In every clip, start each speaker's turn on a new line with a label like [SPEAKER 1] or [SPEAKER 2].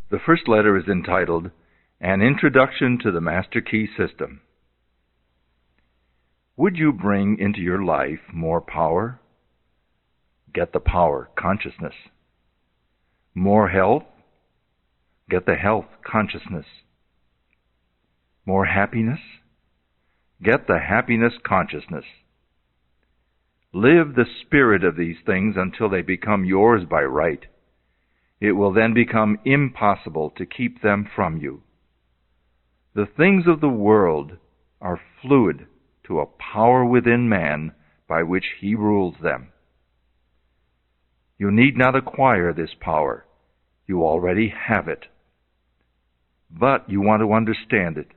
[SPEAKER 1] The first letter is entitled, An Introduction to the Master Key System. Would you bring into your life more power? Get the power consciousness. More health? Get the health consciousness. More happiness? Get the happiness consciousness. Live the spirit of these things until they become yours by right. It will then become impossible to keep them from you. The things of the world are fluid to a power within man by which he rules them. You need not acquire this power. You already have it. But you want to understand it.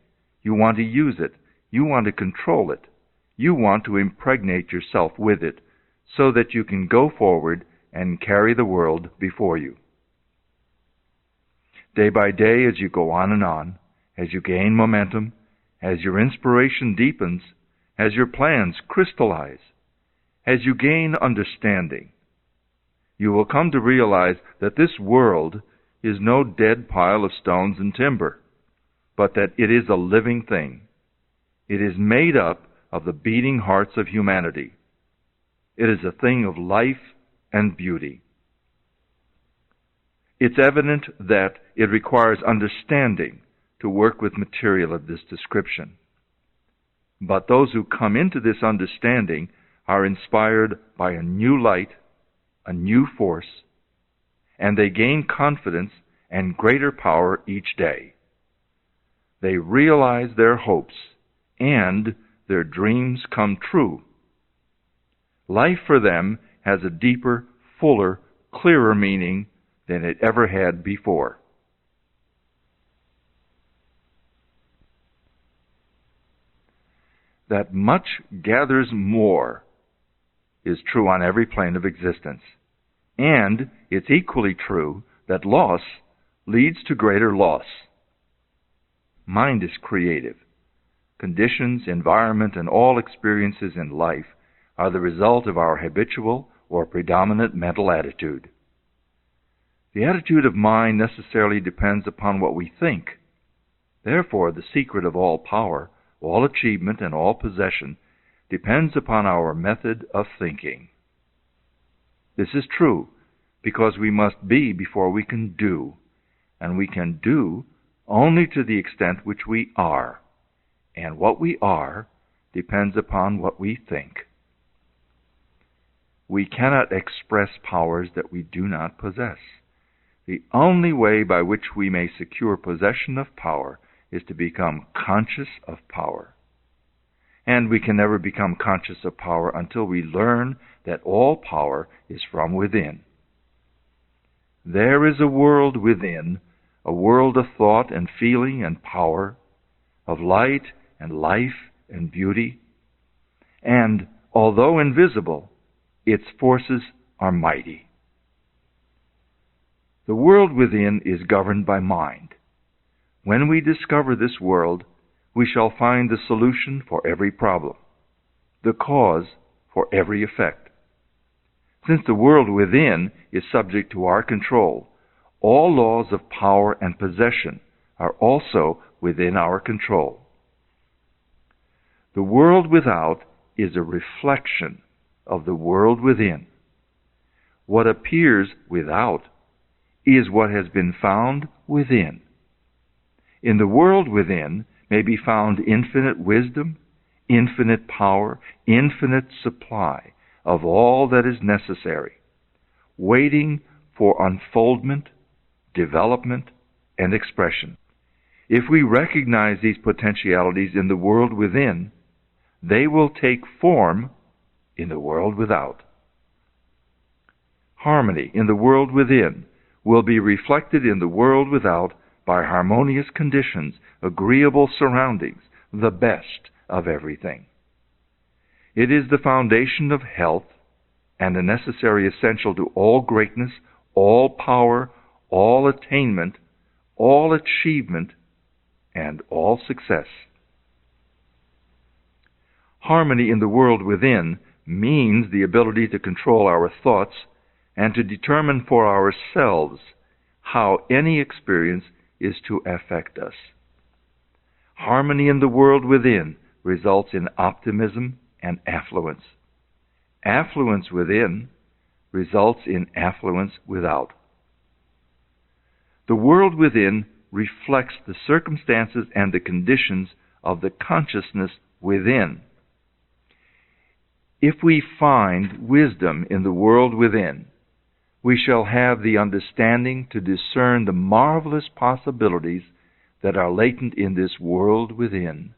[SPEAKER 1] You want to use it. You want to control it. You want to impregnate yourself with it so that you can go forward and carry the world before you. Day by day, as you go on, as you gain momentum, as your inspiration deepens, as your plans crystallize, as you gain understanding, you will come to realize that this world is no dead pile of stones and timber, but that it is a living thing. It is made up of the beating hearts of humanity. It is a thing of life and beauty. It's evident that it requires understanding to work with material of this description. But those who come into this understanding are inspired by a new light, a new force, and they gain confidence and greater power each day. They realize their hopes and their dreams come true. Life for them has a deeper, fuller, clearer meaning than it ever had before. That much gathers more is true on every plane of existence. And it's equally true that loss leads to greater loss. Mind is creative. Conditions, environment, and all experiences in life are the result of our habitual or predominant mental attitude. The attitude of mind necessarily depends upon what we think. Therefore, the secret of all power, all achievement, and all possession depends upon our method of thinking. This is true because we must be before we can do, and we can do only to the extent which we are, and what we are depends upon what we think. We cannot express powers that we do not possess. The only way by which we may secure possession of power is to become conscious of power. And we can never become conscious of power until we learn that all power is from within. There is a world within, a world of thought and feeling and power, of light and life and beauty. And although invisible, its forces are mighty. The world within is governed by mind. When we discover this world, we shall find the solution for every problem, the cause for every effect. Since the world within is subject to our control, all laws of power and possession are also within our control. The world without is a reflection of the world within. What appears without is what has been found within. In the world within may be found infinite wisdom, infinite power, infinite supply of all that is necessary, waiting for unfoldment, development, and expression. If we recognize these potentialities in the world within, they will take form in the world without. Harmony in the world within will be reflected in the world without by harmonious conditions, agreeable surroundings, the best of everything. It is the foundation of health and a necessary essential to all greatness, all power, all attainment, all achievement, and all success. Harmony in the world within means the ability to control our thoughts and to determine for ourselves how any experience is to affect us. Harmony in the world within results in optimism and affluence. Affluence within results in affluence without. The world within reflects the circumstances and the conditions of the consciousness within. If we find wisdom in the world within, we shall have the understanding to discern the marvelous possibilities that are latent in this world within,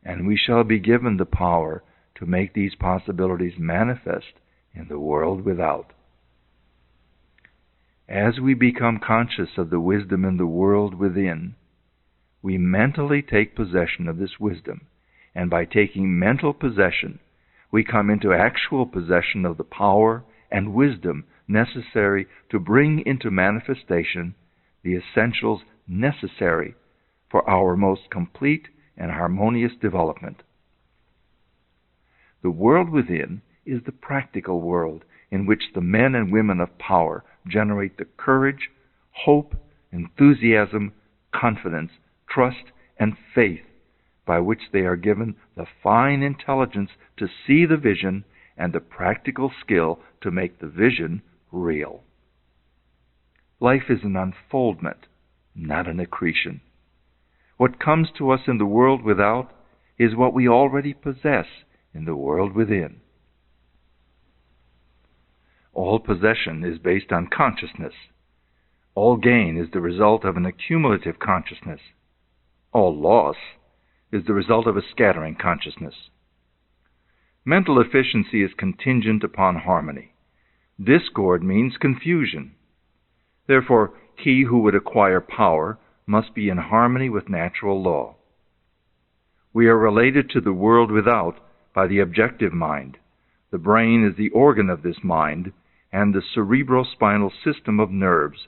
[SPEAKER 1] and we shall be given the power to make these possibilities manifest in the world without. As we become conscious of the wisdom in the world within, we mentally take possession of this wisdom, and by taking mental possession, we come into actual possession of the power and wisdom necessary to bring into manifestation the essentials necessary for our most complete and harmonious development. The world within is the practical world in which the men and women of power generate the courage, hope, enthusiasm, confidence, trust, and faith by which they are given the fine intelligence to see the vision and the practical skill to make the vision real. Life is an unfoldment, not an accretion. What comes to us in the world without is what we already possess in the world within. All possession is based on consciousness. All gain is the result of an accumulative consciousness. All loss is the result of a scattering consciousness. Mental efficiency is contingent upon harmony. Discord means confusion. Therefore, he who would acquire power must be in harmony with natural law. We are related to the world without by the objective mind. The brain is the organ of this mind, and the cerebrospinal system of nerves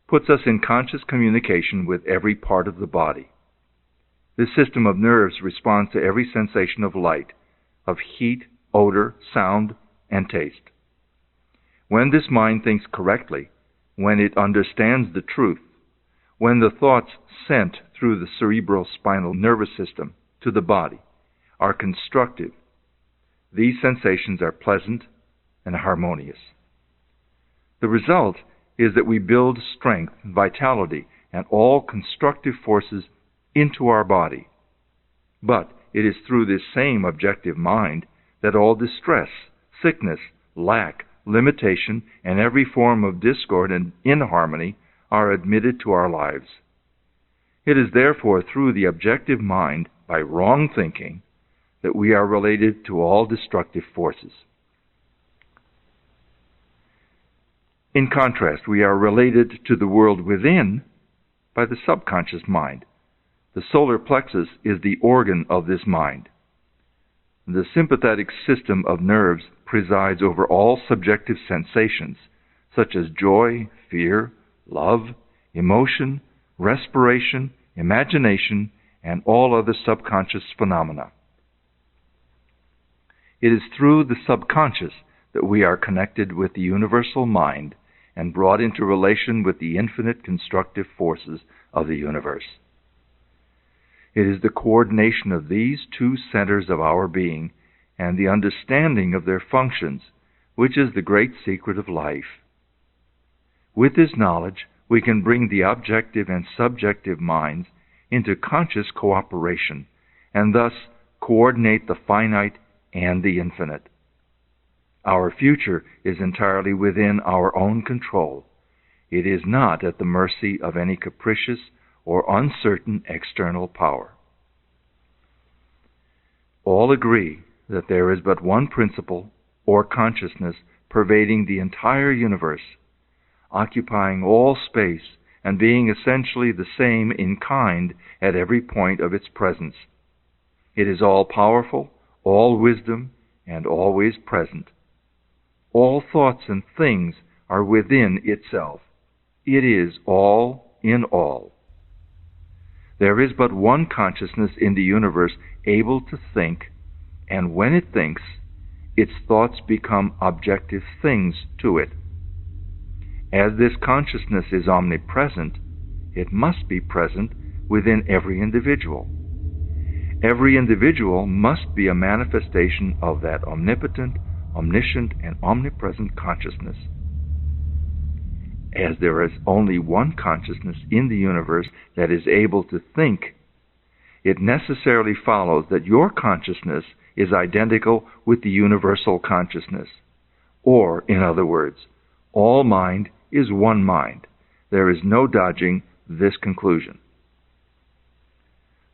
[SPEAKER 1] puts us in conscious communication with every part of the body. This system of nerves responds to every sensation of light, of heat, odor, sound, and taste. When this mind thinks correctly, when it understands the truth, when the thoughts sent through the cerebrospinal nervous system to the body are constructive, these sensations are pleasant and harmonious. The result is that we build strength, vitality, and all constructive forces into our body. But it is through this same objective mind that all distress, sickness, lack, limitation, and every form of discord and inharmony are admitted to our lives. It is therefore through the objective mind, by wrong thinking, that we are related to all destructive forces. In contrast, we are related to the world within by the subconscious mind. The solar plexus is the organ of this mind. The sympathetic system of nerves presides over all subjective sensations, such as joy, fear, love, emotion, respiration, imagination, and all other subconscious phenomena. It is through the subconscious that we are connected with the universal mind and brought into relation with the infinite constructive forces of the universe. It is the coordination of these two centers of our being and the understanding of their functions which is the great secret of life. With this knowledge, we can bring the objective and subjective minds into conscious cooperation and thus coordinate the finite and the infinite. Our future is entirely within our own control. It is not at the mercy of any capricious or uncertain external power. All agree that there is but one principle or consciousness pervading the entire universe, occupying all space and being essentially the same in kind at every point of its presence. It is all-powerful, all-wisdom, and always present. All thoughts and things are within itself. It is all in all. There is but one consciousness in the universe able to think, and when it thinks, its thoughts become objective things to it. As this consciousness is omnipresent, it must be present within every individual. Every individual must be a manifestation of that omnipotent, omniscient, and omnipresent consciousness. As there is only one consciousness in the universe that is able to think, it necessarily follows that your consciousness is identical with the universal consciousness. Or, in other words, all mind is one mind. There is no dodging this conclusion.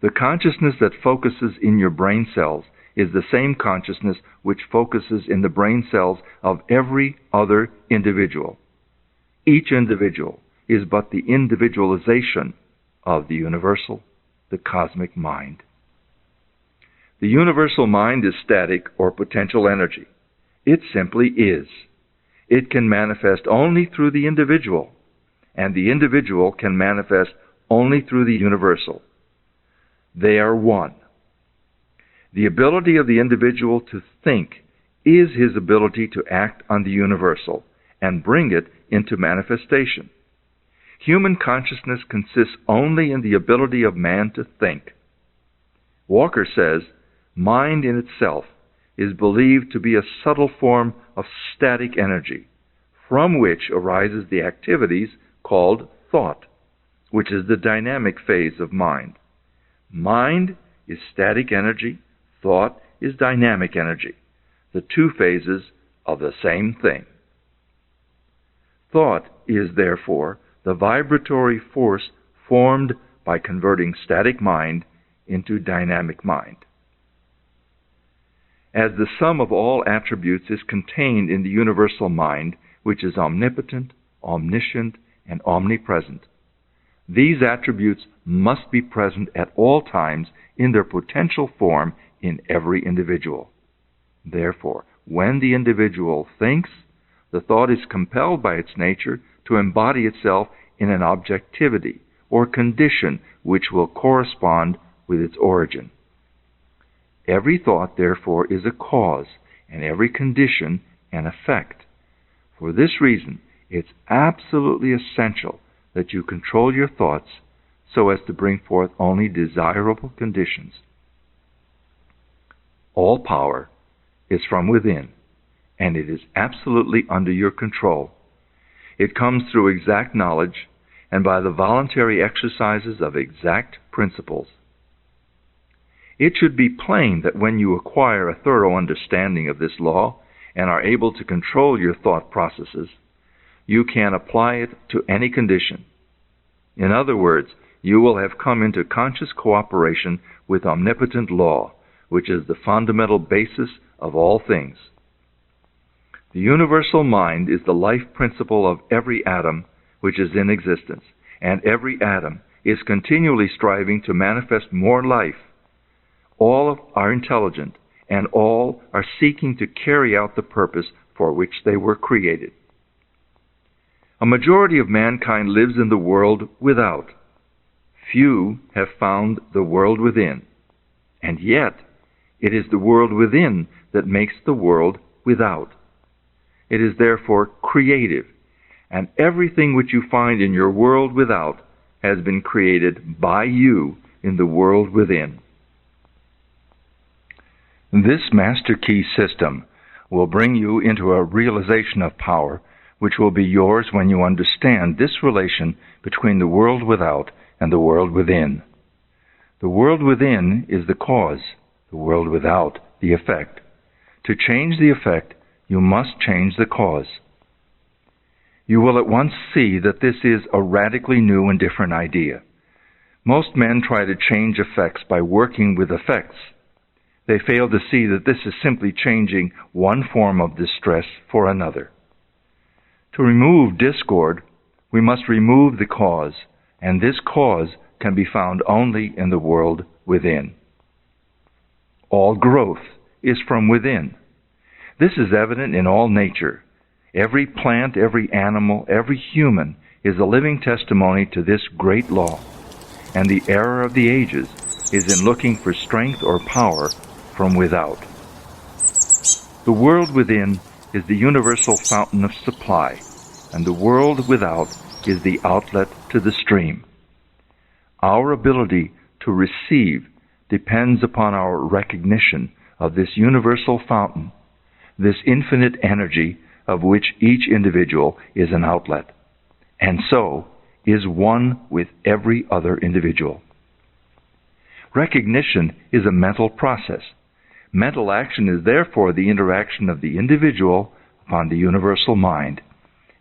[SPEAKER 1] The consciousness that focuses in your brain cells is the same consciousness which focuses in the brain cells of every other individual. Each individual is but the individualization of the universal, the cosmic mind. The universal mind is static or potential energy. It simply is. It can manifest only through the individual, and the individual can manifest only through the universal. They are one. The ability of the individual to think is his ability to act on the universal and bring it into manifestation. Human consciousness consists only in the ability of man to think. Walker says, mind in itself is believed to be a subtle form of static energy, from which arises the activities called thought, which is the dynamic phase of mind. Mind is static energy, thought is dynamic energy, the two phases of the same thing. Thought is, therefore, the vibratory force formed by converting static mind into dynamic mind. As the sum of all attributes is contained in the universal mind, which is omnipotent, omniscient, and omnipresent, these attributes must be present at all times in their potential form in every individual. Therefore, when the individual thinks, the thought is compelled by its nature to embody itself in an objectivity or condition which will correspond with its origin. Every thought, therefore, is a cause, and every condition an effect. For this reason, it's absolutely essential that you control your thoughts so as to bring forth only desirable conditions. All power is from within, and it is absolutely under your control. It comes through exact knowledge and by the voluntary exercises of exact principles. It should be plain that when you acquire a thorough understanding of this law and are able to control your thought processes, you can apply it to any condition. In other words, you will have come into conscious cooperation with omnipotent law, which is the fundamental basis of all things. The universal mind is the life principle of every atom which is in existence, and every atom is continually striving to manifest more life. All are intelligent, and all are seeking to carry out the purpose for which they were created. A majority of mankind lives in the world without. Few have found the world within. And yet, it is the world within that makes the world without. It is therefore creative, and everything which you find in your world without has been created by you in the world within. This master key system will bring you into a realization of power which will be yours when you understand this relation between the world without and the world within. The world within is the cause, the world without the effect. To change the effect, you must change the cause. You will at once see that this is a radically new and different idea. Most men try to change effects by working with effects. They fail to see that this is simply changing one form of distress for another. To remove discord, we must remove the cause, and this cause can be found only in the world within. All growth is from within. This is evident in all nature. Every plant, every animal, every human is a living testimony to this great law, and the error of the ages is in looking for strength or power from without. The world within is the universal fountain of supply. and the world without is the outlet to the stream. Our ability to receive depends upon our recognition of this universal fountain, this infinite energy of which each individual is an outlet, and so is one with every other individual. Recognition is a mental process. Mental action is therefore the interaction of the individual upon the universal mind.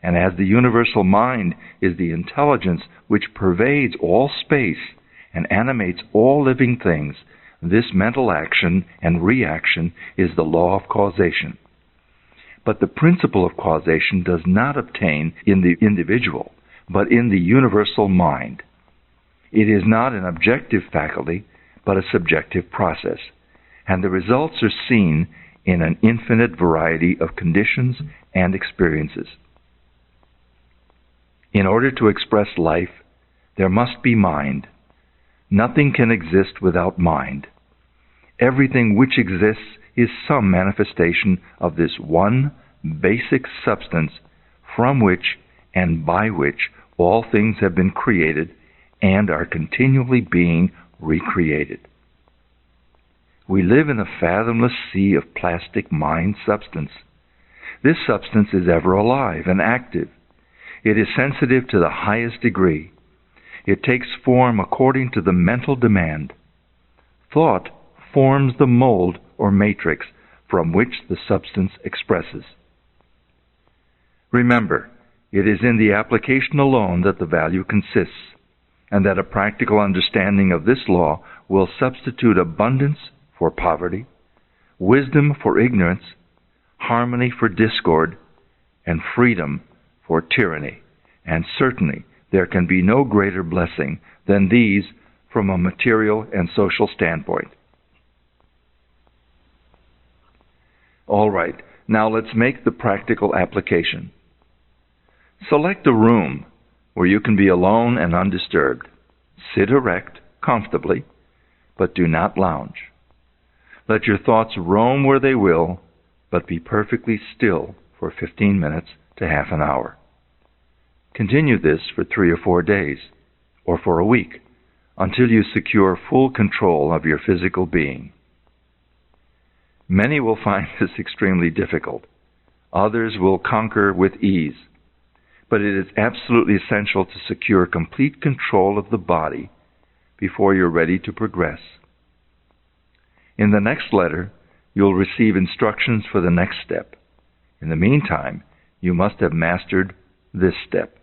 [SPEAKER 1] And as the universal mind is the intelligence which pervades all space and animates all living things, this mental action and reaction is the law of causation. But the principle of causation does not obtain in the individual, but in the universal mind. It is not an objective faculty, but a subjective process, and the results are seen in an infinite variety of conditions and experiences. In order to express life, there must be mind. Nothing can exist without mind. Everything which exists is some manifestation of this one basic substance from which and by which all things have been created and are continually being recreated. We live in a fathomless sea of plastic mind substance. This substance is ever alive and active. It is sensitive to the highest degree. It takes form according to the mental demand. Thought forms the mold or matrix from which the substance expresses. Remember, it is in the application alone that the value consists, and that a practical understanding of this law will substitute abundance for poverty, wisdom for ignorance, harmony for discord, and freedom for tyranny. And certainly there can be no greater blessing than these from a material and social standpoint. All right, now let's make the practical application. Select a room where you can be alone and undisturbed. Sit erect, comfortably, but do not lounge. Let your thoughts roam where they will, but be perfectly still for 15 minutes to half an hour. Continue this for 3 or 4 days, or for a week, until you secure full control of your physical being. Many will find this extremely difficult. Others will conquer with ease. But it is absolutely essential to secure complete control of the body before you're ready to progress. In the next letter, you'll receive instructions for the next step. In the meantime, you must have mastered this step.